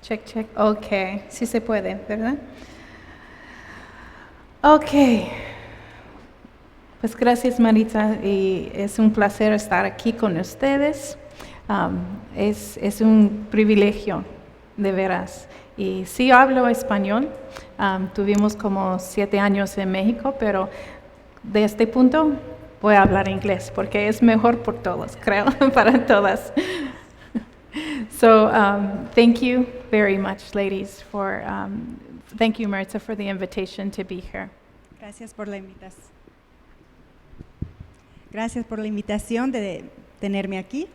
Check, check. Ok, sí se puede, ¿verdad? Ok. Pues gracias, Marita, y es un placer estar aquí con ustedes. Es un privilegio, de veras. Y sí hablo español. Tuvimos como 7 años en México, pero de este punto voy a hablar inglés porque es mejor por todos, creo, para todas. So thank you very much, ladies, thank you, Maritza, for the invitation to be here. Gracias por la invitación. Gracias por la invitación de tenerme aquí.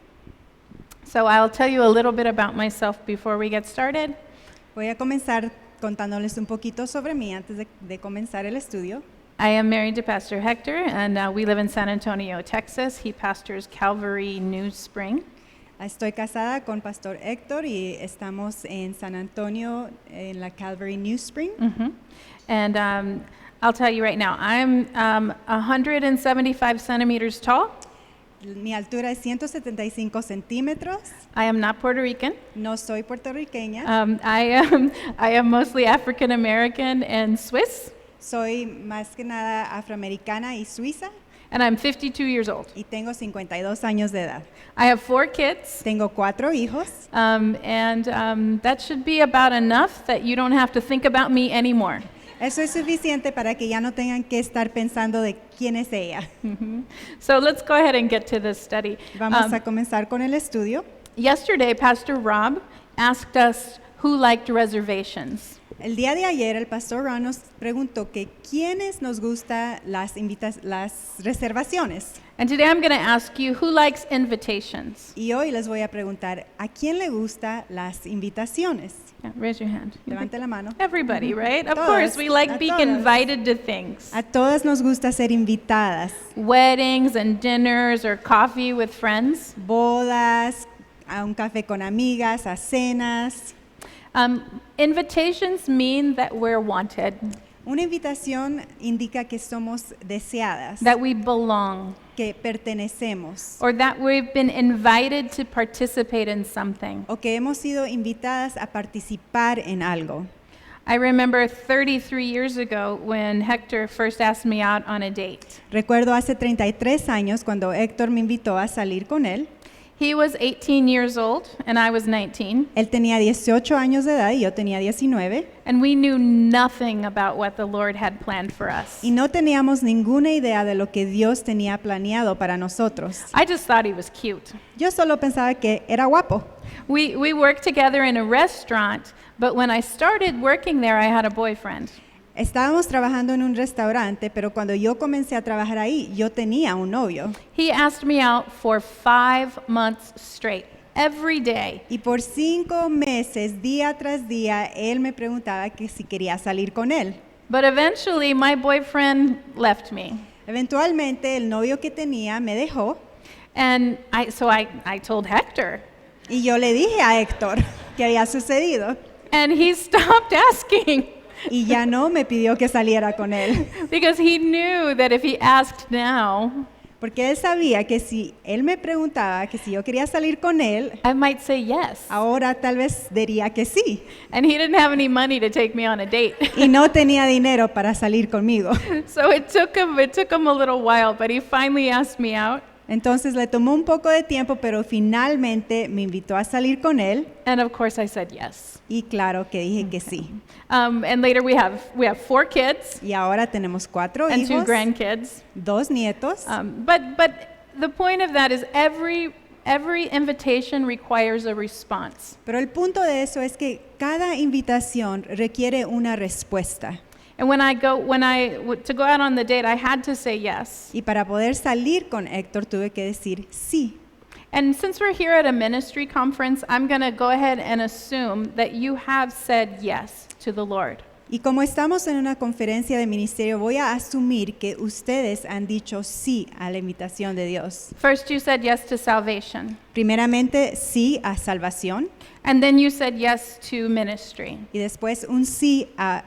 So I'll tell you a little bit about myself before we get started. Voy a comenzar contándoles un poquito sobre mí antes de comenzar el estudio. I am married to Pastor Hector, and we live in San Antonio, Texas. He pastors Calvary New Spring. Estoy casada con Pastor Héctor y estamos en San Antonio, en la Calvary New Spring. And I'll tell you right now, I'm 175 centimeters tall. Mi altura es 175 centímetros. I am not Puerto Rican. No soy puertorriqueña. I am mostly African American and Swiss, Soy más que nada afroamericana y suiza and I'm 52 years old. y tengo 52 años de edad. I have 4 kids, Tengo 4 hijos. and that should be about enough that you don't have to think about me anymore. Eso es suficiente para que ya no tengan que estar pensando de quién es ella. So let's go ahead and get to this study. Vamos a comenzar con el estudio. Yesterday, Pastor Rob asked us who liked reservations. El día de ayer el pastor Ron nos preguntó que quiénes nos gusta las reservaciones. And today I'm going to ask you who likes invitations. Y hoy les voy a preguntar, ¿a quién le gusta las invitaciones? Yeah, raise your hand. Levante la mano. Everybody, right? Of Todas, course, we like a being todas. invited to things. A todas nos gusta ser invitadas. Weddings and dinners or coffee with friends. Bodas, a un café con amigas, a cenas. Invitations mean that we're wanted, Una invitación indica que somos deseadas, that we belong, que pertenecemos or that we've been invited to participate in something. o que hemos sido invitadas a participar en algo. I remember 33 years ago when Hector first asked me out on a date. Recuerdo hace 33 años cuando Héctor me invitó a salir con él. He was 18 years old and I was 19, Él tenía 18 años de edad y yo tenía 19 and we knew nothing about what the Lord had planned for us. y no teníamos ninguna idea de lo que Dios tenía planeado para nosotros. I just thought he was cute. Yo solo pensaba que era guapo. We worked together in a restaurant, but when I started working there, I had a boyfriend. Estábamos trabajando en un restaurante, pero cuando yo comencé a trabajar ahí, yo tenía un novio. He asked me out for 5 months straight, every day. Y por 5 meses, día tras día, él me preguntaba que si quería salir con él. But eventually, my boyfriend left me. Eventualmente, el novio que tenía me dejó And I told Hector, y yo le dije a Héctor qué había sucedido. and he stopped asking Y ya no me pidió que saliera con él. because he knew that if he asked now, Porque él sabía que si él me preguntaba que si yo quería salir con él, I might say yes. ahora tal vez diría que sí. And he didn't have any money to take me on a date. Y no tenía dinero para salir conmigo. So it took him a little while, but he finally asked me out. Entonces le tomó un poco de tiempo, pero finalmente me invitó a salir con él. And of course I said yes. Y claro que dije que sí. And later we have 4 kids Y ahora tenemos 4 and 2 hijos, grandkids. 2 nietos. But the point of that is every invitation requires a response. Pero el punto de eso es que cada invitación requiere una respuesta. And to go out on the date, I had to say yes. Y para poder salir con Héctor tuve que decir sí. And since we're here at a ministry conference, I'm going to go ahead and assume that you have said yes to the Lord. Y como estamos en una conferencia de ministerio, voy a asumir que ustedes han dicho sí a la invitación de Dios. First, you said yes to salvation, Primeramente, sí a salvación and then you said yes to ministry. y después un sí a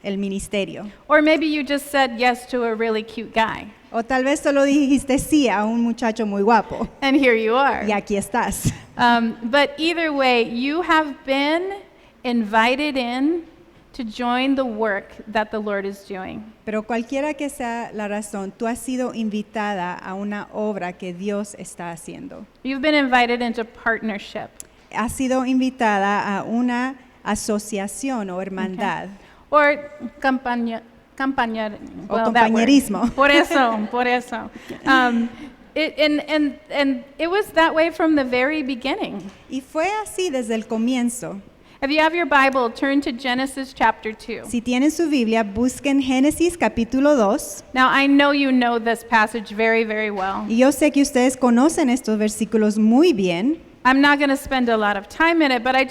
el ministerio. Or maybe you just said yes to a really cute guy, O tal vez solo dijiste sí a un muchacho muy guapo and here you are. y aquí estás. But either way, you have been invited in to join the work that the Lord is doing. Pero cualquiera que sea la razón, tú has sido invitada a una obra que Dios está haciendo. You've been invited into partnership. Has sido invitada a una asociación o hermandad. Or compañerismo. Por eso. And it was that way from the very beginning. Y fue así desde el comienzo. If you have your Bible, turn to Genesis chapter 2. Si tienen su Biblia, busquen Génesis capítulo 2. Now, I know you know this passage very, very well. Y yo sé que ustedes conocen estos versículos muy bien. I'm not going to spend a lot of time in it, but I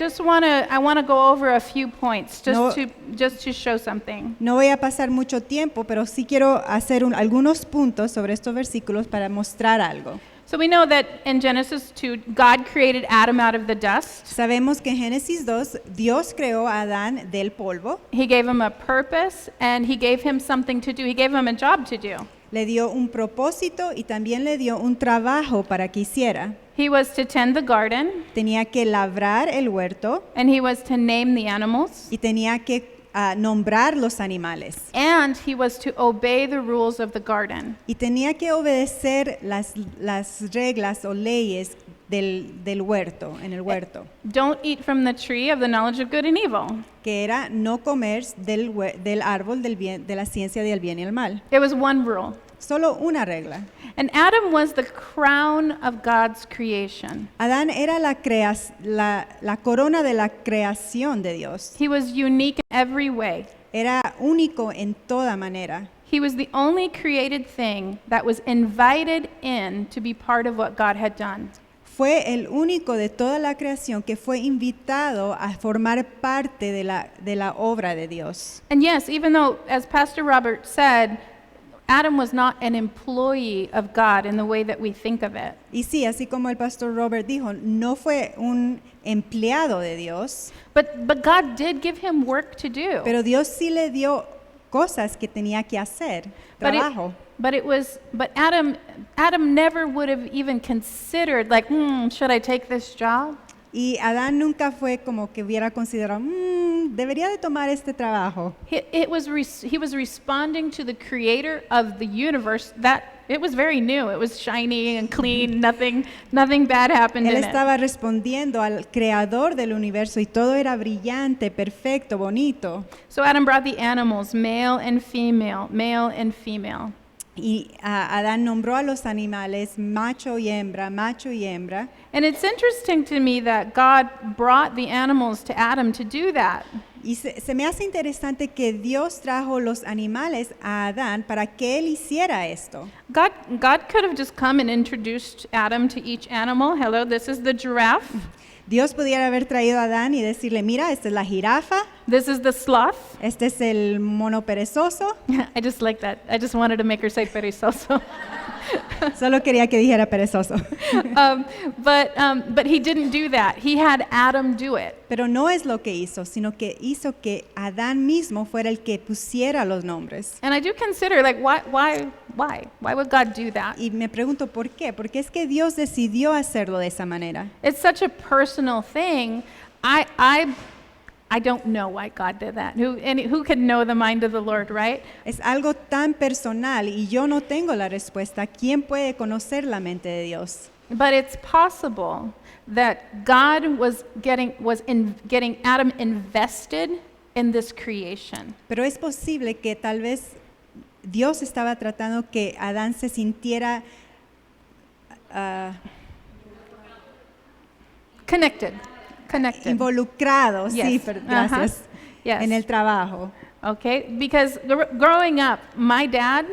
want to go over a few points just to show something. No voy a pasar mucho tiempo, pero sí quiero hacer algunos puntos sobre estos versículos para mostrar algo. So we know that in Genesis 2, God created Adam out of the dust. Sabemos que en Génesis 2, Dios creó a Adán del polvo. He gave him a purpose and he gave him something to do. He gave him a job to do. Le dio un propósito y también le dio un trabajo para que hiciera. He was to tend the garden. Tenía que labrar el huerto. And he was to name the animals. Y tenía que nombrar los animales. And he was to obey the rules of the garden. Y tenía que obedecer las reglas o leyes del huerto, en el huerto. Don't eat from the tree of the knowledge of good and evil. Que era no comer del árbol de la ciencia del bien y el mal. It was one rule. Solo una regla. And Adam was the crown of God's creation. Adán era la corona de la creación de Dios. He was unique in every way. Era único en toda manera. He was the only created thing that was invited in to be part of what God had done. Fue el único de toda la creación que fue invitado a formar parte de la obra de Dios. And yes, even though, as Pastor Robert said, Adam was not an employee of God in the way that we think of it. Y sí, así como el pastor Robert dijo, no fue un empleado de Dios. But God did give him work to do. Pero Dios sí le dio cosas que tenía que hacer, trabajo. But Adam never would have even considered, like, should I take this job? Y Adán nunca fue como que hubiera considerado, debería de tomar este trabajo. He was responding to the creator of the universe. That it was very new. It was shiny and clean. Nothing bad happened Él in estaba it. respondiendo al creador del universo y todo era brillante, perfecto, bonito. So Adam brought the animals, male and female. Y Adán nombró a los animales macho y hembra. And it's interesting to me that God brought the animals to Adam to do that. Y se me hace interesante que Dios trajo los animales a Adán para que él hiciera esto. God could have just come and introduced Adam to each animal. Hello, this is the giraffe. Dios pudiera haber traído a Adán y decirle, mira, esta es la jirafa, This is the sloth. este es el mono perezoso. I just like that. I just wanted to make her say perezoso. Solo quería que dijera perezoso. But he didn't do that. He had Adam do it. Pero no es lo que hizo, sino que hizo que Adán mismo fuera el que pusiera los nombres. And I do consider, like, why would God do that? Y me pregunto por qué, porque es que Dios decidió hacerlo de esa manera. It's such a personal thing. I don't know why God did that. Who can know the mind of the Lord, right? Es algo tan personal y yo no tengo la respuesta. ¿Quién puede conocer la mente de Dios? But it's possible that God was getting Adam invested in this creation. Pero es posible que tal vez Dios estaba tratando que Adán se sintiera Connected. involucrado, Yes. sí, gracias, Yes. en el trabajo. Okay? Because growing up, my dad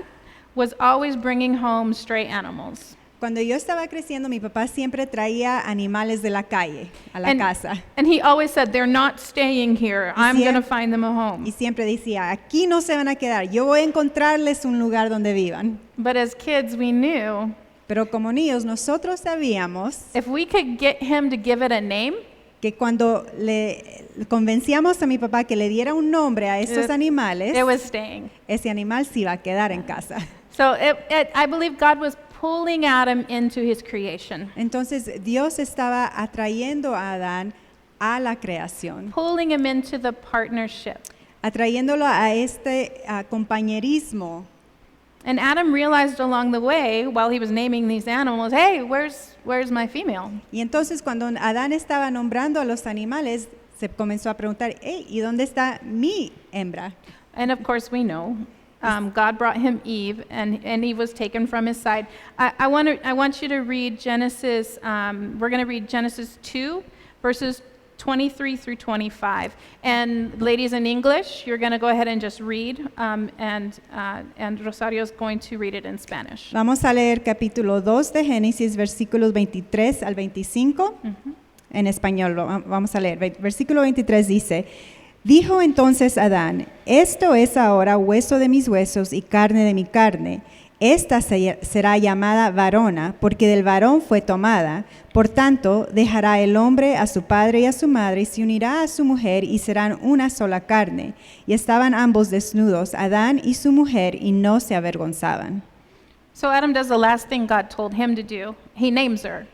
was always bringing home stray animals. Cuando yo estaba creciendo, mi papá siempre traía animales de la calle a la casa. And he always said, they're not staying here. I'm siem- going to find them a home. Y siempre decía, aquí no se van a quedar, yo voy a encontrarles un lugar donde vivan. But as kids, we knew Pero como niños, nosotros sabíamos if we could get him to give it a name, que cuando le convencíamos a mi papá que le diera un nombre a estos animales, it was staying. ese animal se iba a quedar en casa. So I believe God was pulling Adam into his creation. Entonces Dios estaba atrayendo a Adán a la creación, pulling him into the partnership. atrayéndolo a este compañerismo. And Adam realized along the way, while he was naming these animals, hey, where's my female? Y entonces cuando Adán estaba nombrando a los animales, se comenzó a preguntar, hey, ¿y dónde está mi hembra? And of course, we know God brought him Eve, and Eve was taken from his side. I want you to read Genesis. We're going to read Genesis 2, verses 23 through 25. And ladies in English, you're going to go ahead and just read, and Rosario's going to read it in Spanish. Vamos a leer capítulo 2 de Génesis, versículos 23 al 25. En español, vamos a leer. Versículo 23 dice, dijo entonces Adán, esto es ahora hueso de mis huesos y carne de mi carne. Esta será llamada varona, porque del varón fue tomada. Por tanto, dejará el hombre a su padre y a su madre, y se unirá a su mujer, y serán una sola carne. Y estaban ambos desnudos, Adán y su mujer, y no se avergonzaban. So Adam does the last thing God told him to do. He names her.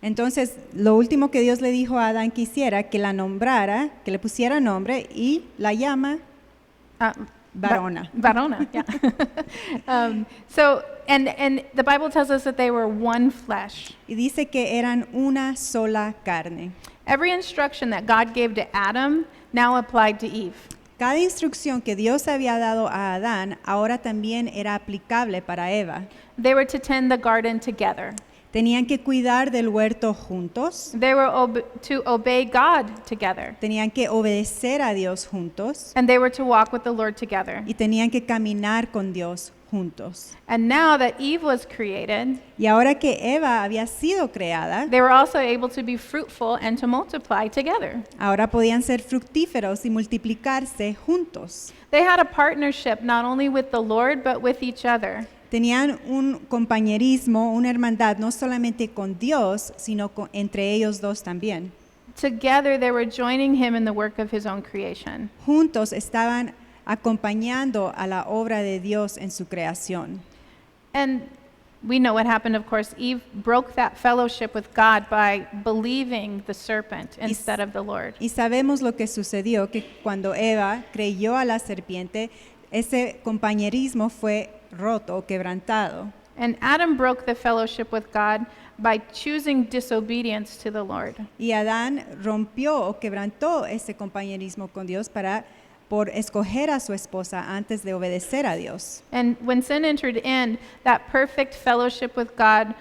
Entonces, lo último que Dios le dijo a Adán que hiciera, que la nombrara, que le pusiera nombre, y la llama varona. Varona, yeah. And the Bible tells us that they were one flesh. Y dice que eran una sola carne. Every instruction that God gave to Adam now applied to Eve. Cada instrucción que Dios había dado a Adán ahora también era aplicable para Eva. They were to tend the garden together. Tenían que cuidar del huerto juntos. They were to obey God together. Tenían que obedecer a Dios juntos. And they were to walk with the Lord together. Y tenían que caminar con Dios juntos. And now that Eve was created, Y ahora que Eva había sido creada, they were also able to be fruitful and to multiply together. ahora podían ser fructíferos y multiplicarse juntos. They had a partnership not only with the Lord but with each other. Tenían un compañerismo, una hermandad, no solamente con Dios, sino entre ellos dos también. Together they were joining him in the work of his own creation. Juntos estaban acompañando a la obra de Dios en su creación. And we know what happened, of course. Eve broke that fellowship with God by believing the serpent instead of the Lord. Y sabemos lo que sucedió, que cuando Eva creyó a la serpiente, ese compañerismo fue roto, quebrantado. And Adam broke the fellowship with God by choosing disobedience to the Lord. Y Adán rompió o quebrantó ese compañerismo con Dios por escoger a su esposa antes de obedecer a Dios. And when sin entered in, that perfect fellowship with God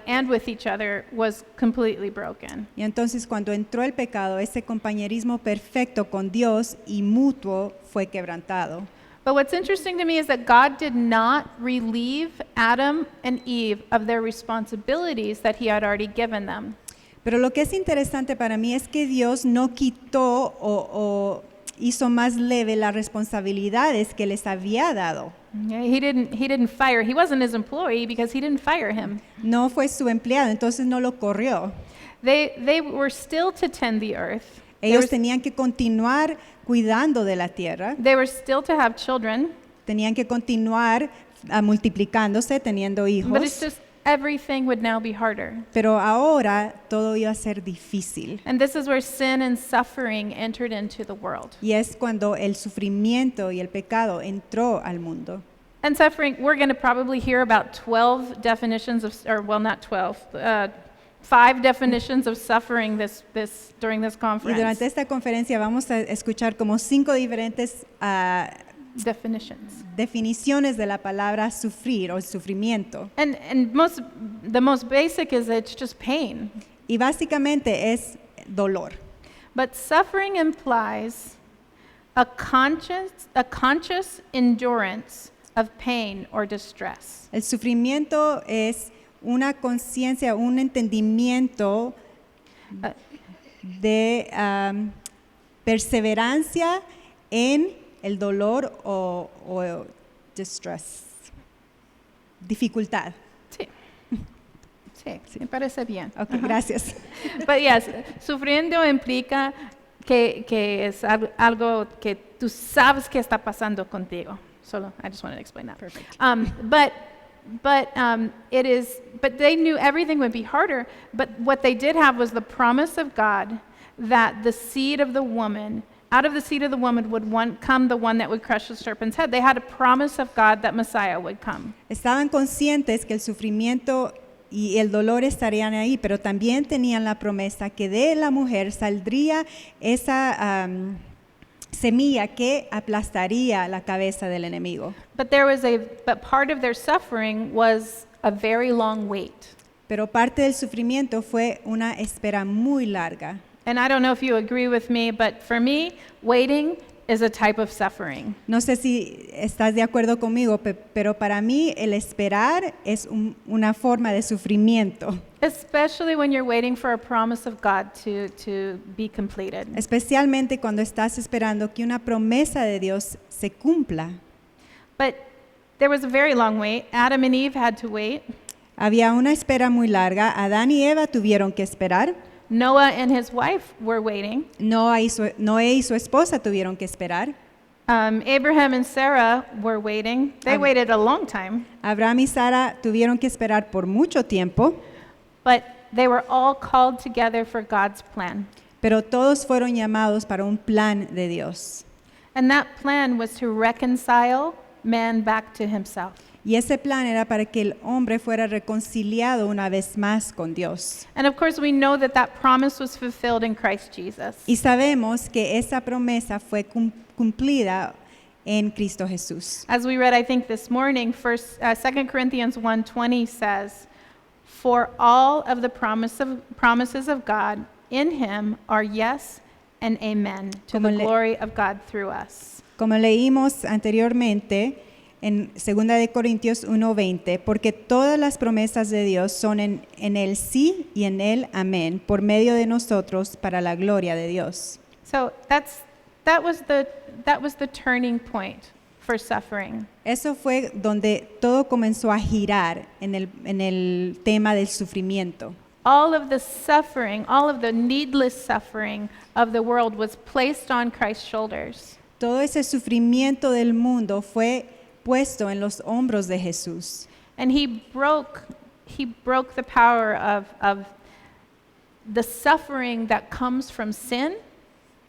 and with each other was completely broken. Y entonces cuando entró el pecado, ese compañerismo perfecto con Dios y mutuo fue quebrantado. But what's interesting to me is that God did not relieve Adam and Eve of their responsibilities that he had already given them. Pero lo que es interesante para mí es que Dios no quitó o hizo más leve las responsabilidades que les había dado. Yeah, he didn't fire. He wasn't his employee because he didn't fire him. No fue su empleado, entonces no lo corrió. They were still to tend the earth. Ellos tenían que continuar cuidando de la tierra. They were still to have children. Tenían que continuar multiplicándose, teniendo hijos. But it's just everything would now be harder. Pero ahora todo iba a ser difícil. And this is where sin and suffering entered into the world. Y es cuando el sufrimiento y el pecado entró al mundo. And suffering, we're going to probably hear about 12 definitions of, or well, not 12, 5 definitions of suffering during this Y conference. durante esta conferencia vamos a escuchar como 5 diferentes definiciones de la palabra sufrir o sufrimiento. And the most basic is it's just pain. Y básicamente es dolor. But suffering implies a conscious endurance of pain or distress. El sufrimiento es una conciencia, un entendimiento de perseverancia en el dolor o distress, dificultad. Sí, me parece bien. Ok, gracias. But yes, sufriendo implica que es algo que tú sabes que está pasando contigo. Solo, I just wanted to explain that. Perfect. But they knew everything would be harder. But what they did have was the promise of God that the seed of the woman, out of the seed of the woman would come the one that would crush the serpent's head. They had a promise of God that Messiah would come. Estaban conscientes que el sufrimiento y el dolor estarían ahí, pero también tenían la promesa que de la mujer saldría esa semilla que aplastaría la cabeza del enemigo. But part of their suffering was a very long wait. Pero parte del sufrimiento fue una espera muy larga. And I don't know if you agree with me, but for me, waiting is a type of suffering. No sé si estás de acuerdo conmigo, pero para mí el esperar es una forma de sufrimiento. Especially when you're waiting for a promise of God to be completed. Especialmente cuando estás esperando que una promesa de Dios se cumpla. But there was a very long wait. Adam and Eve had to wait. Había una espera muy larga. Adán y Eva tuvieron que esperar. Noah and his wife were waiting. Noé y su esposa tuvieron que esperar. Abraham and Sarah were waiting. They waited a long time. Abraham y Sara tuvieron que esperar por mucho tiempo. But they were all called together for God's plan. Pero todos fueron llamados para un plan de Dios. And that plan was to reconcile man back to himself. Y ese plan era para que el hombre fuera reconciliado una vez más con Dios. And of course we know that promise was fulfilled in Christ Jesus. Y sabemos que esa promesa fue cumplida en Cristo Jesús. As we read, I think this morning, 2 Corinthians 1:20 says, "For all of the promises of God in him are yes and amen to the glory of God through us." Como leímos anteriormente en 2 de Corintios 1:20, porque todas las promesas de Dios son en el sí y en el amén, por medio de nosotros para la gloria de Dios. So that was the turning point for suffering. Eso fue donde todo comenzó a girar en el tema del sufrimiento. All of the suffering, all of the needless suffering of the world was placed on Christ's shoulders. Todo ese sufrimiento del mundo fue puesto en los hombros de Jesús. And he broke the power of the suffering that comes from sin.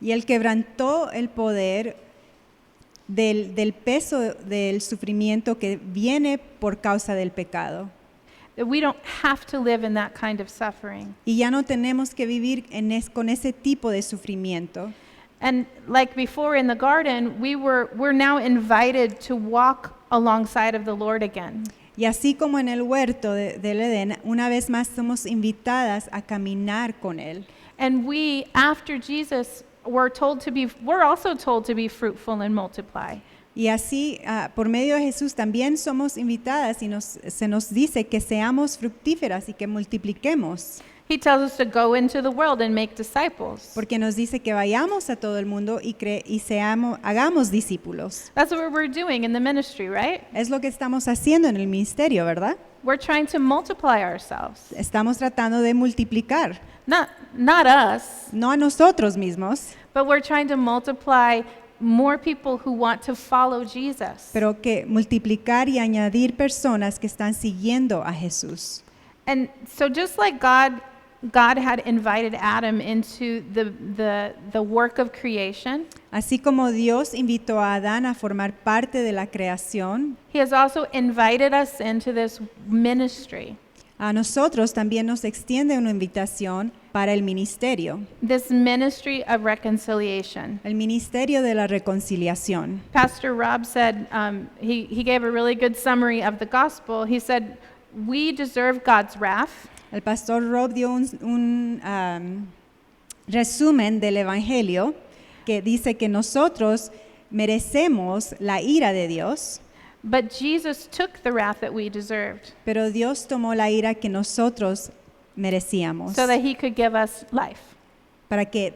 Y él quebrantó el poder del peso del sufrimiento que viene por causa del pecado. That we don't have to live in that kind of suffering. Y ya no tenemos que vivir con ese tipo de sufrimiento. And like before in the garden, we're now invited to walk alongside of the Lord again. Y así como en el huerto del Edén, una vez más somos invitadas a caminar con él. And we, after Jesus, we're also told to be fruitful and multiply. Y así, por medio de Jesús, también somos invitadas y se nos dice que seamos fructíferas y que multipliquemos. He tells us to go into the world and make disciples. Porque nos dice que vayamos a todo el mundo y hagamos discípulos. That's what we're doing in the ministry, right? Es lo que estamos haciendo en el ministerio, ¿verdad? We're trying to multiply ourselves. Estamos tratando de multiplicar. Not us. No a nosotros mismos. But we're trying to multiply more people who want to follow Jesus. Pero que multiplicar y añadir personas que están siguiendo a Jesús. And so just like God had invited Adam into the work of creation. Así como Dios invitó a Adán a formar parte de la creación, He has also invited us into this ministry. A nosotros también nos extiende una invitación para el ministerio. This ministry of reconciliation. El ministerio de la reconciliación. Pastor Rob said, he gave a really good summary of the gospel. He said, we deserve God's wrath. El pastor Rob dio un resumen del evangelio que dice que nosotros merecemos la ira de Dios. But Jesus took the wrath that we deserved. Pero Dios tomó la ira que nosotros merecíamos. So that he could give us life. Para que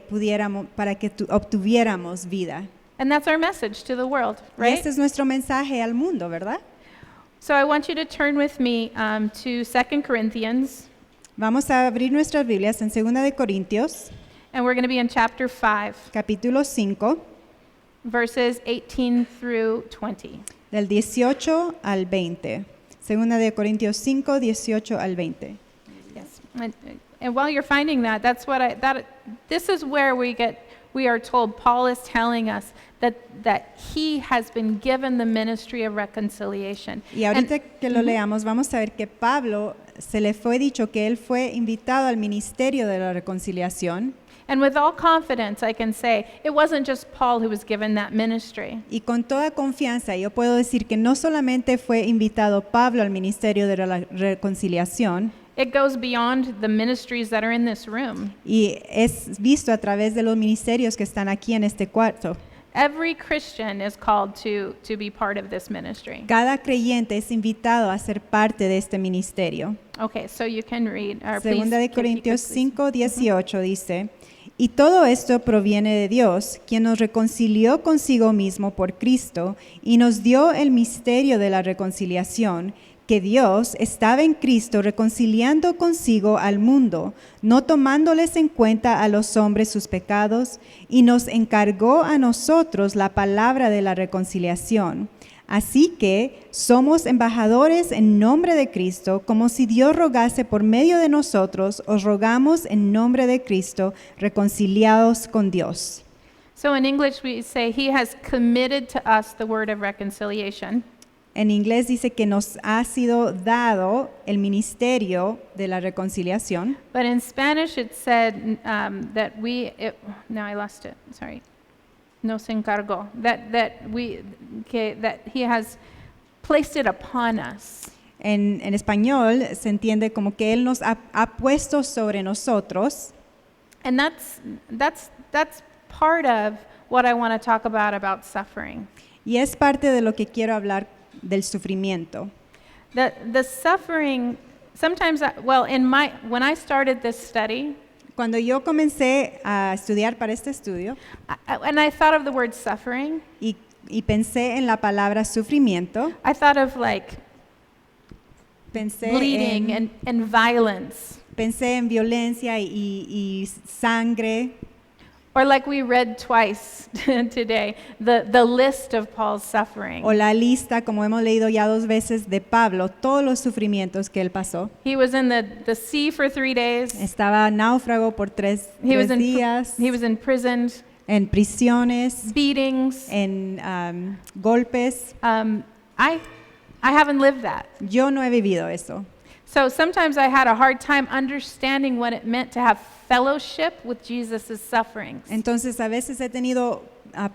obtuviéramos vida. And that's our message to the world, Y right? este es nuestro mensaje al mundo, ¿verdad? So I want you to turn with me to 2 Corinthians. Vamos a abrir nuestras Biblias en 2 de Corintios, And we're going to be in chapter 5, capítulo 5, verses 18 through 20. del 18 al 20. 2 de Corintios 5, 18 al 20. Yes. And while you're finding that, this is where we are told, Paul is telling us that he has been given the ministry of reconciliation. Y ahorita que lo leamos, vamos a ver que Pablo se le fue dicho que él fue invitado al ministerio de la reconciliación. And with all confidence, I can say, it wasn't just Paul who was given that ministry. Y con toda confianza yo puedo decir que no solamente fue invitado Pablo al ministerio de la reconciliación, It goes beyond the ministries that are in this room. y es visto a través de los ministerios que están aquí en este cuarto. Every Christian is called to be part of this ministry. Cada creyente es invitado a ser parte de este ministerio. Okay, so you can read. Segunda de Corintios 5:18 dice, y todo esto proviene de Dios, quien nos reconcilió consigo mismo por Cristo y nos dio el misterio de la reconciliación, que Dios estaba en Cristo reconciliando consigo al mundo, no tomándoles en cuenta a los hombres sus pecados, y nos encargó a nosotros la palabra de la reconciliación. Así que somos embajadores en nombre de Cristo, como si Dios rogase por medio de nosotros, os rogamos en nombre de Cristo, reconciliados con Dios. So in English we say, He has committed to us the word of reconciliation. En inglés dice que nos ha sido dado el ministerio de la reconciliación. But in Spanish it said now I lost it, sorry. Nos encargó. That He has placed it upon us. En español se entiende como que Él nos ha puesto sobre nosotros. And that's part of what I want to talk about suffering. Y es parte de lo que quiero hablar del sufrimiento. The suffering, sometimes, when I started this study, Cuando yo comencé a estudiar para este estudio and I thought of the word suffering, y pensé en la palabra sufrimiento, I thought of pensé bleeding and violence. Pensé en violencia y sangre. Or like we read twice today, the list of Paul's suffering. O la lista, como hemos leído ya 2 veces, de Pablo, todos los sufrimientos que él pasó. He was in the sea for 3 days. Estaba náufrago por 3 días. He was imprisoned. En prisiones. Beatings. En golpes. I haven't lived that. Yo no he vivido eso. So sometimes I had a hard time understanding what it meant to have fellowship with Jesus' sufferings. Entonces a veces he tenido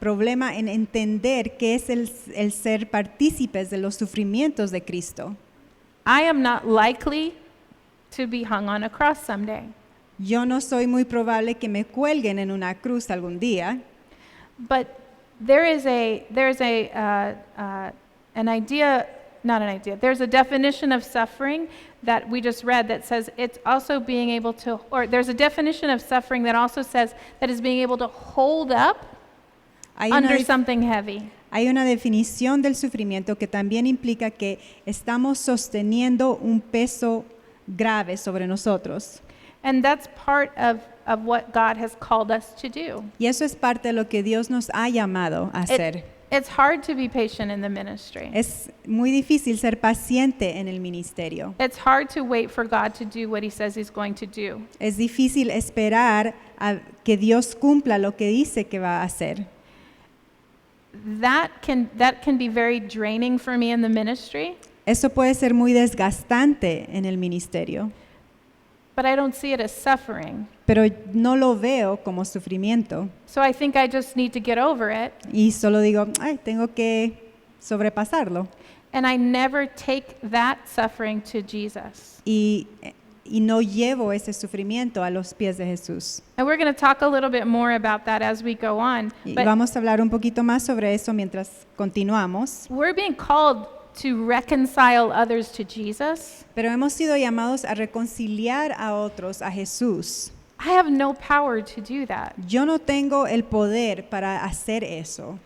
problema en entender qué es el ser partícipes de los sufrimientos de Cristo. I am not likely to be hung on a cross someday. Yo no soy muy probable que me cuelguen en una cruz algún día. But there's a definition of suffering that we just read that says it's also being able to, or there's a definition of suffering that also says that is being able to hold up under something heavy. Hay una definición del sufrimiento que también implica que estamos sosteniendo un peso grave sobre nosotros. And that's part of what God has called us to do. Y eso es parte de lo que Dios nos ha llamado a hacer. It's hard to be patient in the ministry. Es muy difícil ser paciente en el ministerio. It's hard to wait for God to do what He says He's going to do. Es difícil esperar a que Dios cumpla lo que dice que va a hacer. That can be very draining for me in the ministry. Eso puede ser muy desgastante en el ministerio. But I don't see it as suffering. Pero no lo veo como sufrimiento. So I think I just need to get over it. Y solo digo, tengo que sobrepasarlo. And I never take that suffering to Jesus. Y no llevo ese sufrimiento a los pies de Jesús. And we're going to talk a little bit more about that as we go on. Y But vamos a hablar un poquito más sobre eso mientras continuamos. we're being called to reconcile others to Jesus. Pero hemos sido llamados a reconciliar a otros a Jesús. I have no power to do that. Yo no tengo el poder para hacer eso.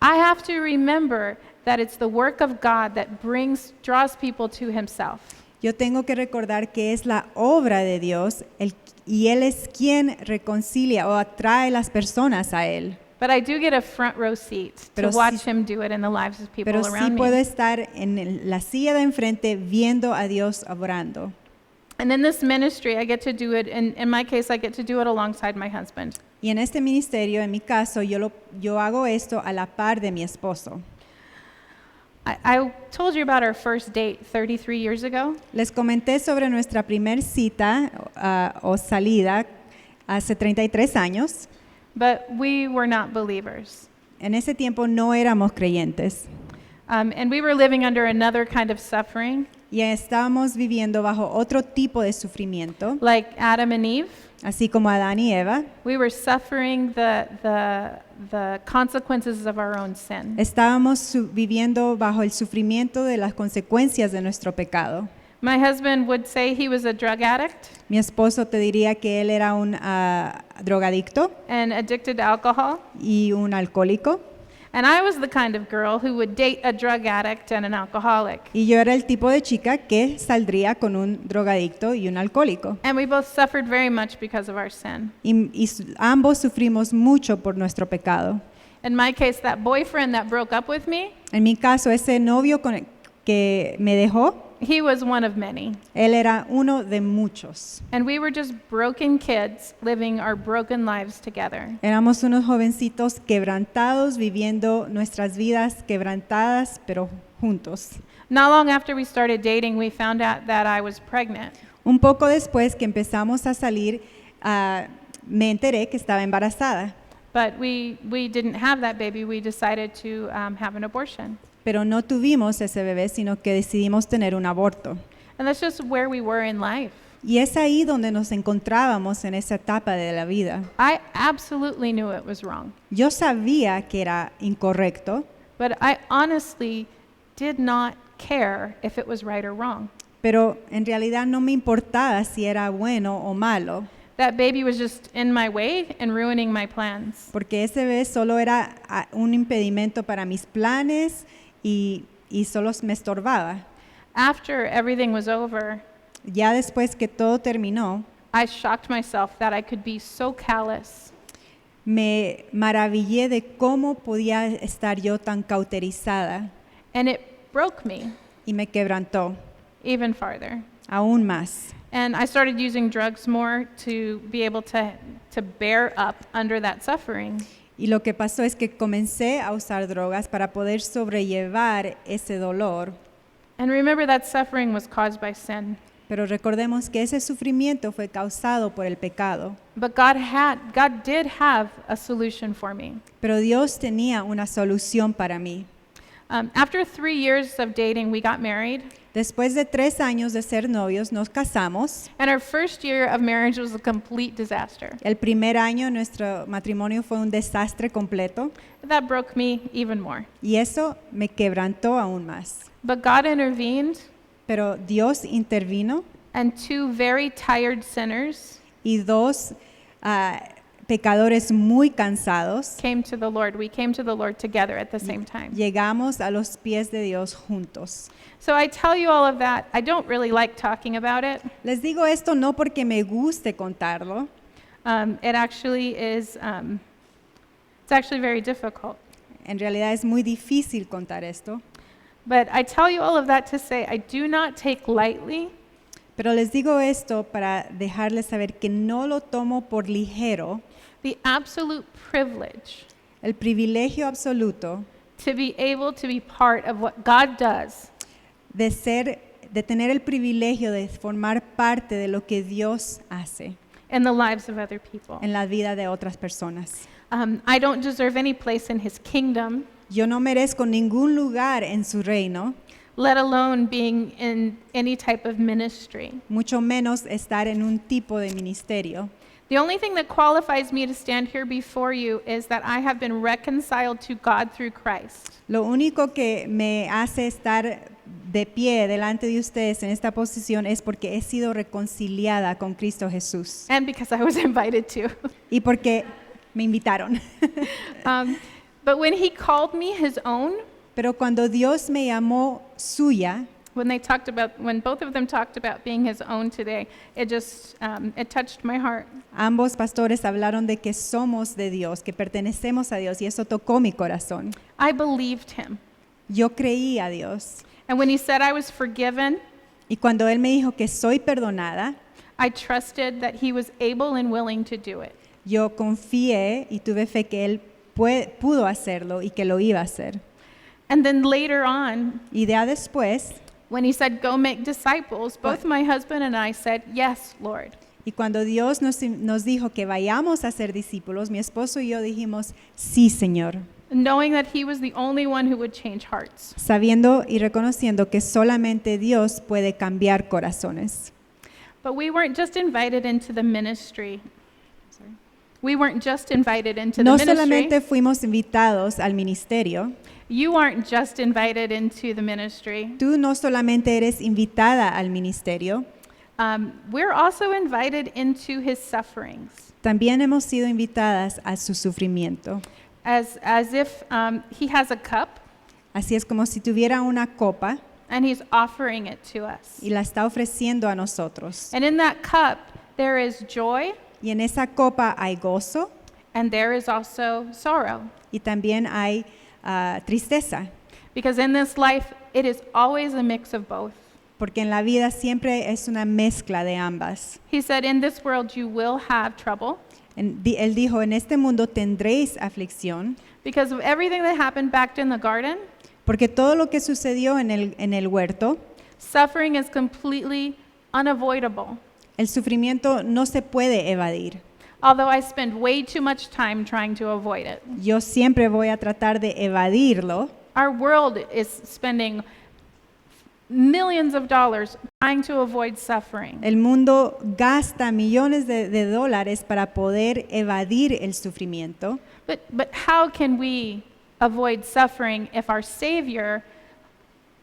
I have to remember that it's the work of God that draws people to Himself. Yo tengo que recordar que es la obra de Dios y Él es quien reconcilia o atrae las personas a Él. But I do get a front row seat to watch Him do it in the lives of people Pero sí around puedo me. estar en la silla de enfrente viendo a Dios obrando. And in this ministry, I get to do it, in my case, I get to do it alongside my husband. Y en este ministerio, en mi caso, yo hago esto a la par de mi esposo. I told you about our first date 33 years ago. Les comenté sobre nuestra primer cita o salida hace 33 años. But we were not believers. En ese tiempo no éramos creyentes And we were living under another kind of suffering, y estábamos viviendo bajo otro tipo de sufrimiento, like Adam and Eve. así como Adán y Eva. We were suffering the consequences of our own sin. Estábamos viviendo bajo el sufrimiento de las consecuencias de nuestro pecado. My husband would say he was a drug addict Mi esposo te diría que él era un drogadicto and addicted to alcohol. y un alcohólico. And I was the kind of girl who would date a drug addict and an alcoholic. Y yo era el tipo de chica que saldría con un drogadicto y un alcohólico. And we both suffered very much because of our sin. Y ambos sufrimos mucho por nuestro pecado. In my case, that boyfriend that broke up with me, En mi caso, ese novio que me dejó, he was one of many. él era uno de muchos. And we were just broken kids living our broken lives together. Éramos unos jovencitos quebrantados, viviendo nuestras vidas quebrantadas, pero juntos. Not long after we started dating, we found out that I was pregnant. Un poco después que empezamos a salir, me enteré que estaba embarazada, But we didn't have that baby. We decided to have an abortion. pero no tuvimos ese bebé, sino que decidimos tener un aborto. And that's just where we were in life. Y es ahí donde nos encontrábamos en esa etapa de la vida. I absolutely knew it was wrong. Yo sabía que era incorrecto, But I honestly did not care if it was right or wrong. pero en realidad no me importaba si era bueno o malo, That baby was just in my way and ruining my plans. porque ese bebé solo era un impedimento para mis planes y solo me estorbaba. After everything was over, Ya después que todo terminó, I shocked myself that I could be so callous. me maravillé de cómo podía estar yo tan cauterizada And it broke me y me quebrantó even farther. aún más. And I started using drugs more to be able to bear up under that suffering. Y lo que pasó es que comencé a usar drogas para poder sobrellevar ese dolor. And remember that suffering was caused by sin. Pero recordemos que ese sufrimiento fue causado por el pecado. But God did have a solution for me. Pero Dios tenía una solución para mí. After 3 years of dating, we got married. Después de 3 años de ser novios, nos casamos. And our first year of marriage was a complete disaster. El primer año nuestro matrimonio fue un desastre completo That broke me even more. y eso me quebrantó aún más. But God intervened, Pero Dios intervino and 2 very tired sinners y 2 pecadores muy cansados came to the Lord. We came to the Lord together at the same time. llegamos a los pies de Dios juntos. So I tell you all of that. I don't really like talking about it. Les digo esto no porque me guste contarlo, It actually is, it's actually very difficult. en realidad es muy difícil contar esto, But I tell you all of that to say I do not take lightly pero les digo esto para dejarles saber que no lo tomo por ligero the absolute privilege el privilegio absoluto to be able to be part of what God does de tener el privilegio de formar parte de lo que Dios hace in the lives of other people. en la vida de otras personas. I don't deserve any place in His kingdom, Yo no merezco ningún lugar en su reino, let alone being in any type of ministry. mucho menos estar en un tipo de ministerio. The only thing that qualifies me to stand here before you is that I have been reconciled to God through Christ. Lo único que me hace estar de pie delante de ustedes en esta posición es porque he sido reconciliada con Cristo Jesús And because I was invited to. y porque me invitaron. But when He called me His own, Pero cuando Dios me llamó suya, when both of them talked about being His own today, it just, it touched my heart. ambos pastores hablaron de que somos de Dios, que pertenecemos a Dios y eso tocó mi corazón. I believed Him. Yo creí a Dios And when He said I was forgiven, Y cuando él me dijo que soy perdonada, I trusted that he was able and willing to do it. yo confié y tuve fe que él pudo hacerlo y que lo iba a hacer. And then later on, Y ya después, when he said, go make disciples, both my husband and I said, yes, Lord. y cuando Dios nos dijo que vayamos a ser discípulos, mi esposo y yo dijimos, sí, Señor, Knowing that he was the only one who would change hearts. sabiendo y reconociendo que solamente Dios puede cambiar corazones. But we weren't just invited into the ministry. We weren't just invited into the No ministry. solamente fuimos invitados al ministerio, You aren't just invited into the ministry. tú no solamente eres invitada al ministerio, We're also invited into his sufferings. también hemos sido invitadas a su sufrimiento. As if he has a cup Así es como si tuviera una copa and he's offering it to us. y la está ofreciendo a nosotros. And in that cup, there is joy Y en esa copa hay gozo and there is also sorrow. y también hay tristeza, Because in this life, it is always a mix of both. porque en la vida siempre es una mezcla de ambas. He said, in this world, you will have trouble Él dijo, en este mundo tendréis aflicción, because of everything that happened back in the garden. porque todo lo que sucedió en el huerto, Suffering is completely unavoidable. el sufrimiento no se puede evadir. Although I spend way too much time trying to avoid it. Yo siempre voy a tratar de evadirlo. Our world is spending millions of dollars trying to avoid suffering. El mundo gasta millones de dólares para poder evadir el sufrimiento. But how can we avoid suffering if our Savior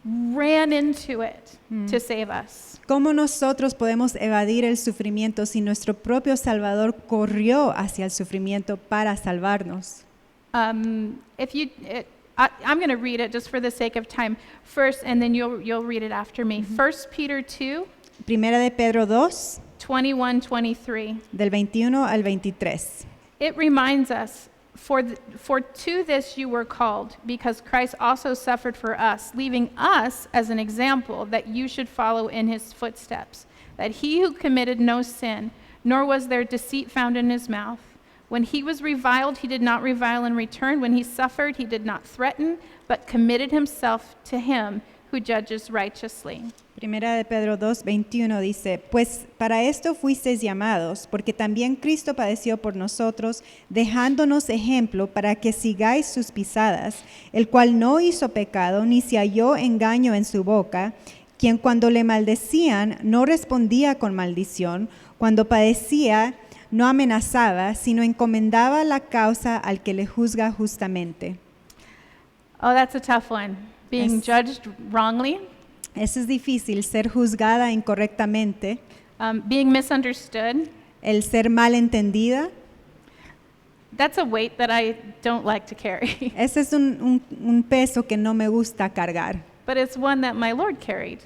ran into it to save us? ¿Cómo nosotros podemos evadir el sufrimiento si nuestro propio Salvador corrió hacia el sufrimiento para salvarnos? I'm going to read it just for the sake of time first, and then you'll read it after me. 1 Peter 2, Primera de Pedro 2, 21, 23. del 21 al 23. It reminds us, for to this you were called, because Christ also suffered for us, leaving us as an example that you should follow in his footsteps. That he who committed no sin, nor was there deceit found in his mouth. When he was reviled, he did not revile in return. When he suffered, he did not threaten, but committed himself to him who judges righteously. Primera de Pedro 2, 21 dice, pues para esto fuisteis llamados, porque también Cristo padeció por nosotros, dejándonos ejemplo para que sigáis sus pisadas, el cual no hizo pecado, ni se halló engaño en su boca, quien cuando le maldecían no respondía con maldición, cuando padecía no amenazaba, sino encomendaba la causa al que le juzga justamente. Oh, that's a tough one. Being Yes. judged wrongly, Eso es difícil, ser juzgada incorrectamente, being misunderstood. el ser mal entendida. That's a weight that I don't like to carry. Ese es un peso que no me gusta cargar, But it's one that my Lord carried.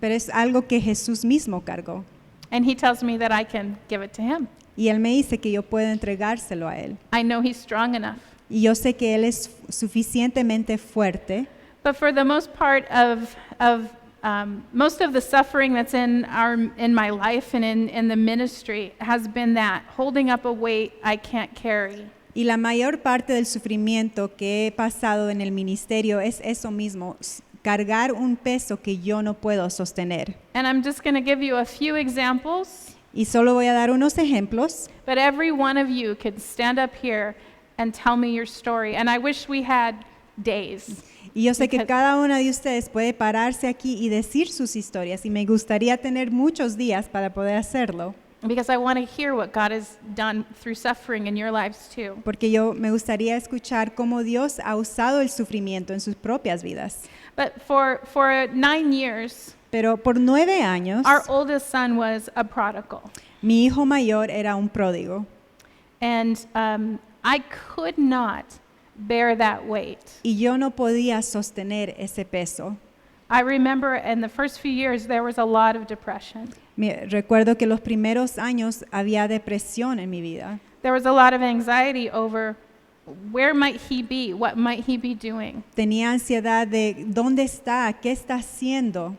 pero es algo que Jesús mismo cargó. And he tells me that I can give it to him. Y Él me dice que yo puedo entregárselo a Él. I know he's strong enough. Y yo sé que Él es suficientemente fuerte, But for the most part of most of the suffering that's in my life and in the ministry has been that holding up a weight I can't carry. y la mayor parte del sufrimiento que he pasado en el ministerio es eso mismo, cargar un peso que yo no puedo sostener. And I'm just going to give you a few examples, Y solo voy a dar unos ejemplos, but every one of you could stand up here and tell me your story. And I wish we had days. y yo sé que Because- cada una de ustedes puede pararse aquí y decir sus historias, y me gustaría tener muchos días para poder hacerlo, Because I want to hear what God has done through suffering in your lives too. porque me gustaría escuchar cómo Dios ha usado el sufrimiento en sus propias vidas. But for 9 years, Pero por 9 años, our oldest son was a prodigal. mi hijo mayor era un pródigo, And I could not bear that weight. y yo no podía sostener ese peso. I remember in the first few years there was a lot of depression. Recuerdo que los primeros años había depresión en mi vida. There was a lot of anxiety over where might he be, what might he be doing. Tenía ansiedad de dónde está, qué está haciendo.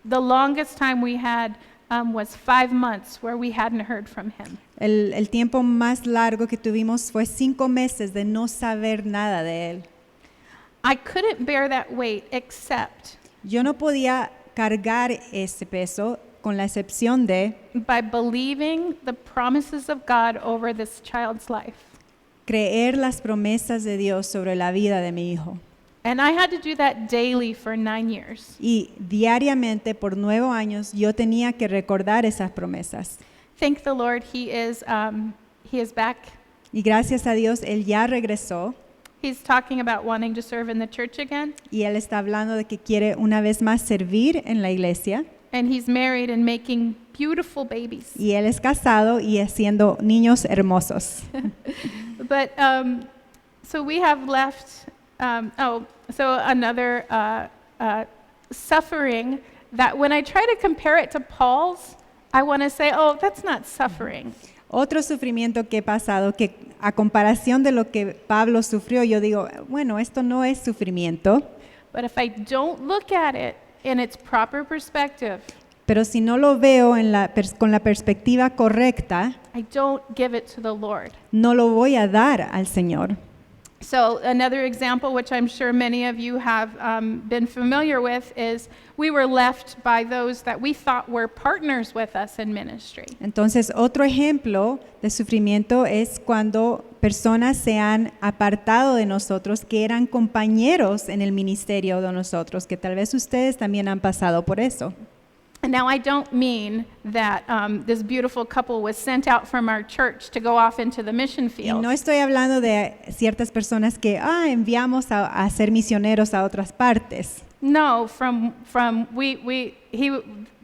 The longest time we had was 5 months where we hadn't heard from him. El tiempo más largo que tuvimos fue 5 meses de no saber nada de él. I couldn't bear that weight except Yo no podía cargar ese peso con la excepción de by believing the promises of God over this child's life. creer las promesas de Dios sobre la vida de mi hijo. And I had to do that daily for 9 years. Y diariamente por 9 años yo tenía que recordar esas promesas. Thank the Lord, he is back. Y gracias a Dios, él ya regresó He's talking about wanting to serve in the church again. y él está hablando de que quiere una vez más servir en la iglesia. And he's married and making beautiful babies. Y él es casado y haciendo niños hermosos. But so we have left. So another suffering that when I try to compare it to Paul's, I want to say, oh, that's not suffering. Otro sufrimiento que he pasado, que a comparación de lo que Pablo sufrió, yo digo, bueno, esto no es sufrimiento, But if I don't look at it in its proper perspective, pero si no lo veo con la perspectiva correcta, I don't give it to the Lord. no lo voy a dar al Señor. So another example, which I'm sure many of you have been familiar with, is we were left by those that we thought were partners with us in ministry. Entonces, otro ejemplo de sufrimiento es cuando personas se han apartado de nosotros que eran compañeros en el ministerio de nosotros, que tal vez ustedes también han pasado por eso. And now I don't mean that this beautiful couple was sent out from our church to go off into the mission Y field. no estoy hablando de ciertas personas que enviamos a ser misioneros a otras partes. No,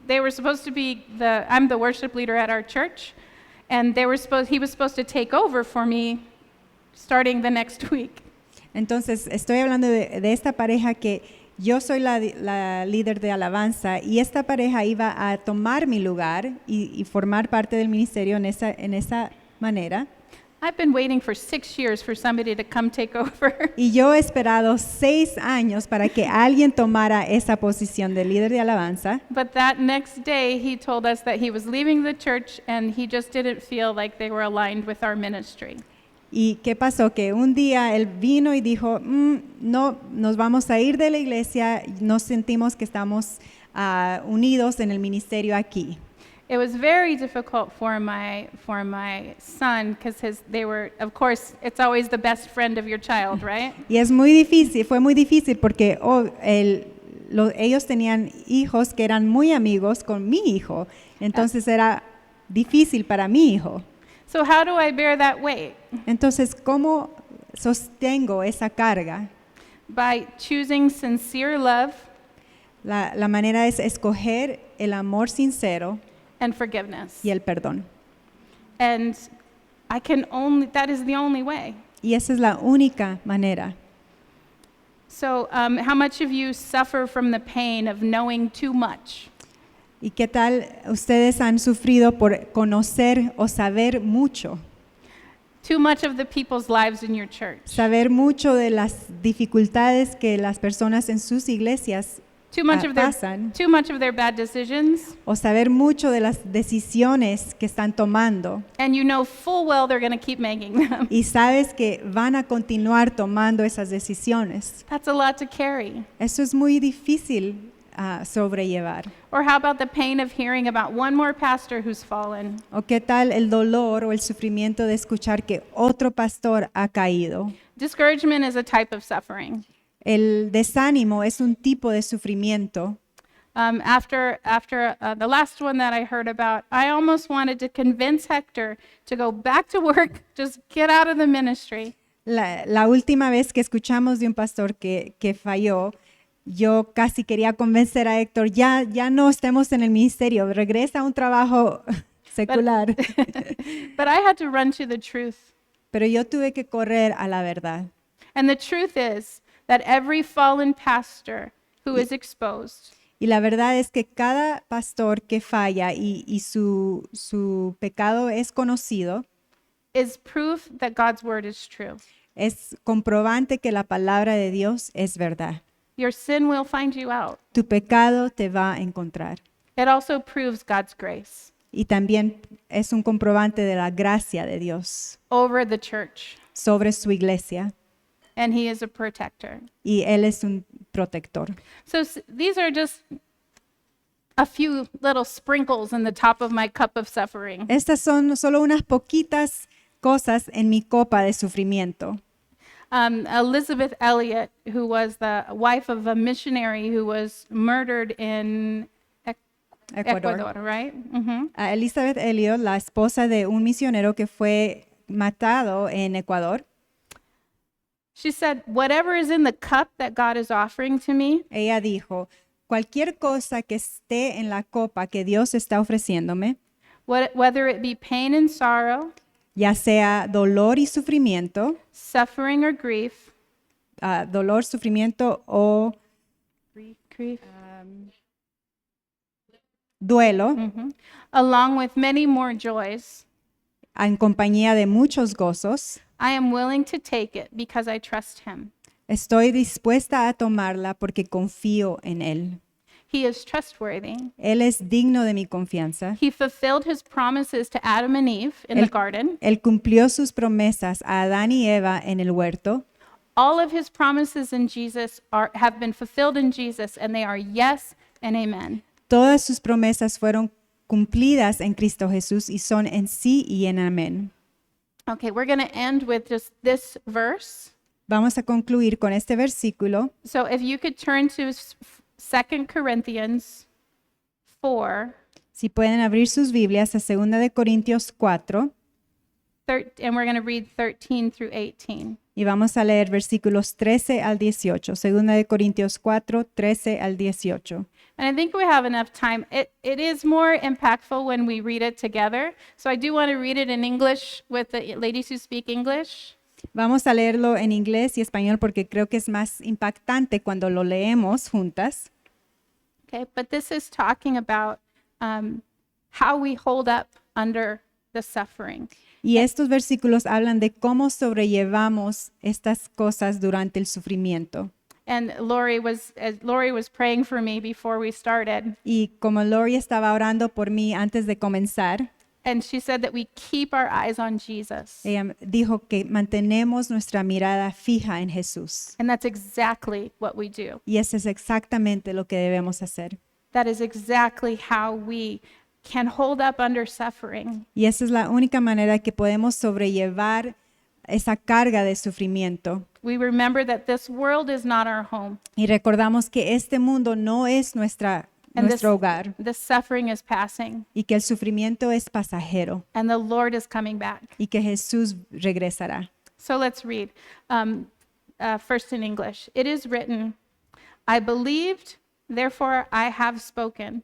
they were supposed to be I'm the worship leader at our church, and he was supposed to take over for me starting the next week. Entonces, estoy hablando de esta pareja que yo soy la líder de alabanza y esta pareja iba a tomar mi lugar y formar parte del ministerio en esa manera. I've been waiting for 6 years for somebody to come take over. Y yo he esperado 6 años para que alguien tomara esa posición de líder de alabanza. But that next day, he told us that he was leaving the church and he just didn't feel like they were aligned with our ministry. ¿Y qué pasó? Que un día él vino y dijo, no, nos vamos a ir de la iglesia, nos sentimos que estamos unidos en el ministerio aquí. It was very difficult for my son because of course, it's always the best friend of your child, right? Y fue muy difícil porque ellos tenían hijos que eran muy amigos con mi hijo, entonces era difícil para mi hijo. So how do I bear that weight? Entonces, ¿cómo sostengo esa carga? By choosing sincere love La manera es escoger el amor sincero and forgiveness. y el perdón. And that is the only way. Y esa es la única manera. So how much of you suffer from the pain of knowing too much? ¿Y qué tal ustedes han sufrido por conocer o saber mucho? Too much of the people's lives in your church. Saber mucho de las dificultades que las personas en sus iglesias pasan. Too much of their bad decisions. O saber mucho de las decisiones que están tomando. And you know full well they're going to keep making them. Y sabes que van a continuar tomando esas decisiones. That's a lot to carry. Eso es muy difícil sobrellevar. Or how about the pain of hearing about one more pastor who's fallen? ¿O qué tal el dolor o el sufrimiento de escuchar que otro pastor ha caído? Discouragement is a type of suffering. El desánimo es un tipo de sufrimiento. After the last one that I heard about, I almost wanted to convince Hector to go back to work, just get out of the ministry. La última vez que escuchamos de un pastor que falló, yo casi quería convencer a Héctor, ya no estemos en el ministerio, regresa a un trabajo secular. But I had to run to the truth. Pero yo tuve que correr a la verdad. And the truth is that every fallen pastor who is exposed Y la verdad es que cada pastor que falla y su pecado es conocido, is proof that God's word is true. es comprobante que la palabra de Dios es verdad. Your sin will find you out. Tu pecado te va a encontrar. It also proves God's grace Y también es un comprobante de la gracia de Dios over the church, sobre su iglesia. and He is a protector. Y Él es un protector. So these are just a few little sprinkles in the top of my cup of suffering. Estas son solo unas poquitas cosas en mi copa de sufrimiento. Elizabeth Elliot, who was the wife of a missionary who was murdered in Ecuador, right? Mm-hmm. A Elizabeth Elliot, la esposa de un misionero que fue matado en Ecuador, She said, whatever is in the cup that God is offering to me, ella dijo, cualquier cosa que esté en la copa que Dios está ofreciéndome, whether it be pain and sorrow, ya sea dolor y sufrimiento, suffering or grief, dolor, sufrimiento o grief, duelo, along with many more joys, en compañía de muchos gozos, I am willing to take it because I trust Him. estoy dispuesta a tomarla porque confío en Él. He is trustworthy. Él es digno de mi confianza. He fulfilled His promises to Adam and Eve in the garden. Él cumplió sus promesas a Adán y Eva en el huerto. All of His promises in Jesus have been fulfilled in Jesus, and they are yes and amen. Todas sus promesas fueron cumplidas en Cristo Jesús y son en sí y en amén. Okay, we're going to end with just this verse. Vamos a concluir con este versículo. So if you could turn to 2 Corinthians 4, Si pueden abrir sus Biblias a 2 de Corintios 4 and we're going to read 13 through 18. y vamos a leer versículos 13 al 18. 2 de Corintios 4, 13 al 18. And I think we have enough time. It is more impactful when we read it together. So I do want to read it in English with the ladies who speak English. Vamos a leerlo en inglés y español porque creo que es más impactante cuando lo leemos juntas. Okay, but this is talking about how we hold up under the suffering. Y estos versículos hablan de cómo sobrellevamos estas cosas durante el sufrimiento. And Lori was praying for me before we started. Y como Lori estaba orando por mí antes de comenzar, And she said that we keep our eyes on Jesus. ella dijo que mantenemos nuestra mirada fija en Jesús. And that's exactly what we do. Y eso es exactamente lo que debemos hacer. That is exactly how we can hold up under suffering. Y esa es la única manera que podemos sobrellevar esa carga de sufrimiento. We remember that this world is not our home. Y recordamos que este mundo no es nuestro hogar The suffering is passing, y que el sufrimiento es pasajero and the Lord is coming back. y que Jesús regresará. So let's read first in English. It is written, I believed, therefore I have spoken.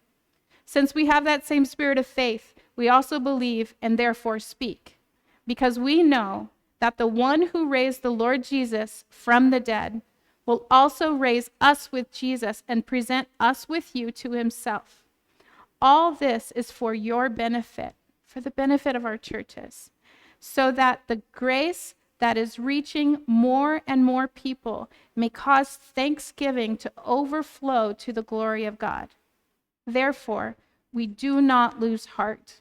Since we have that same spirit of faith, we also believe and therefore speak, because we know that the one who raised the Lord Jesus from the dead will also raise us with Jesus and present us with you to Himself. All this is for your benefit, for the benefit of our churches, so that the grace that is reaching more and more people may cause thanksgiving to overflow to the glory of God. Therefore, we do not lose heart.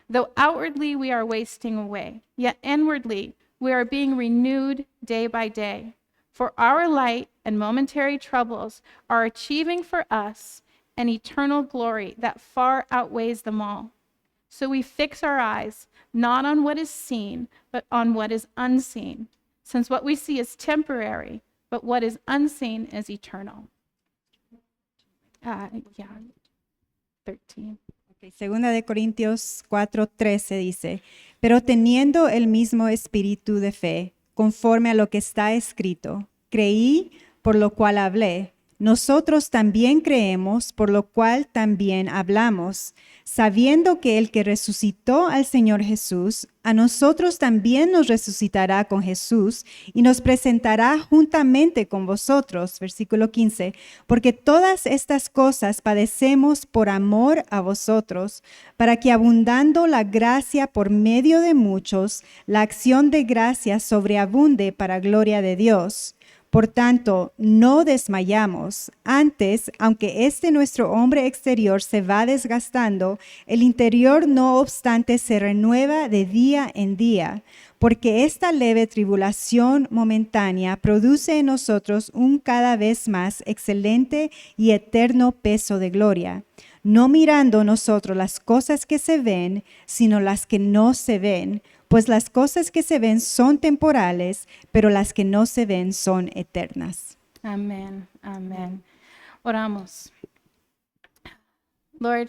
Though outwardly we are wasting away, yet inwardly we are being renewed day by day. For our light and momentary troubles are achieving for us an eternal glory that far outweighs them all. So we fix our eyes not on what is seen, but on what is unseen, since what we see is temporary, but what is unseen is eternal. 13. Segunda de Corintios 4:13 dice, pero teniendo el mismo espíritu de fe, conforme a lo que está escrito, creí, por lo cual hablé. Nosotros también creemos, por lo cual también hablamos, sabiendo que el que resucitó al Señor Jesús, a nosotros también nos resucitará con Jesús y nos presentará juntamente con vosotros. Versículo 15, porque todas estas cosas padecemos por amor a vosotros, para que abundando la gracia por medio de muchos, la acción de gracia sobreabunde para gloria de Dios. Por tanto, no desmayamos. Antes, aunque nuestro hombre exterior se va desgastando, el interior no obstante se renueva de día en día, porque esta leve tribulación momentánea produce en nosotros un cada vez más excelente y eterno peso de gloria, no mirando nosotros las cosas que se ven, sino las que no se ven, pues las cosas que se ven son temporales, pero las que no se ven son eternas. Amén, amén. Oramos. Lord,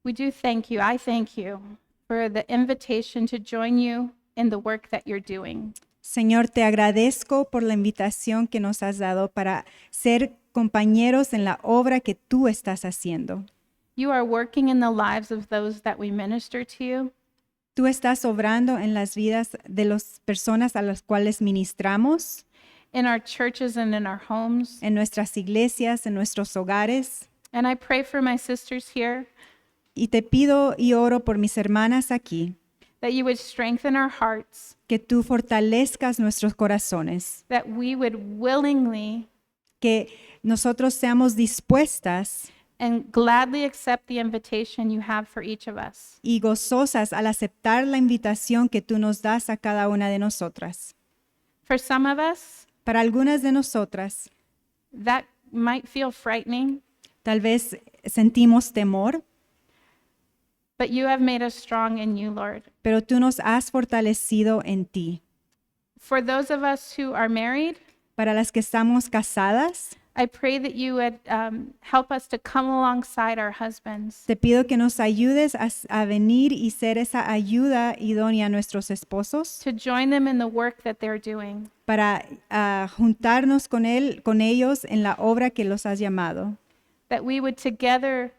we do thank you. I thank you for the invitation to join you in the work that you're doing. Señor, te agradezco por la invitación que nos has dado para ser compañeros en la obra que tú estás haciendo. You are working in the lives of those that we minister to. Tú estás obrando en las vidas de las personas a las cuales ministramos, In our churches and in our homes. en nuestras iglesias, en nuestros hogares. And I pray for my sisters here Y te pido y oro por mis hermanas aquí, that you would strengthen our hearts, que tú fortalezcas nuestros corazones, that we would willingly que nosotros seamos dispuestas and gladly accept the invitation you have for each of us. y gozosas al aceptar la invitación que tú nos das a cada una de nosotras. For some of us, Para algunas de nosotras, that might feel frightening, tal vez sentimos temor, but you have made us strong in you, Lord. pero tú nos has fortalecido en ti. For those of us who are married, Para las que estamos casadas, I pray that you would help us to come alongside our husbands, te pido que nos ayudes a venir y ser esa ayuda idónea a nuestros esposos to join them in the work that they're doing, para juntarnos con ellos en la obra que los has llamado that we would together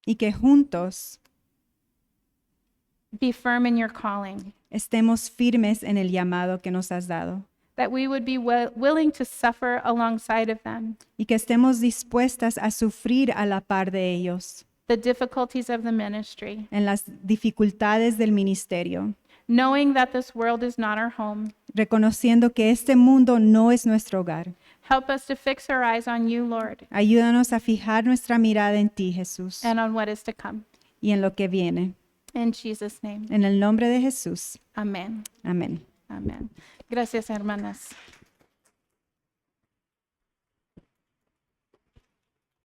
y que juntos be firm in your calling, estemos firmes en el llamado que nos has dado that we would be willing to suffer alongside of them, y que estemos dispuestas a sufrir a la par de ellos the difficulties of the ministry, en las dificultades del ministerio, knowing that this world is not our home. reconociendo que este mundo no es nuestro hogar. Help us to fix our eyes on you, Lord, Ayúdanos a fijar nuestra mirada en ti, Jesús, and on what is to come. y en lo que viene. In Jesus' name, En el nombre de Jesús. amen. Amén. Amén. Gracias, hermanas.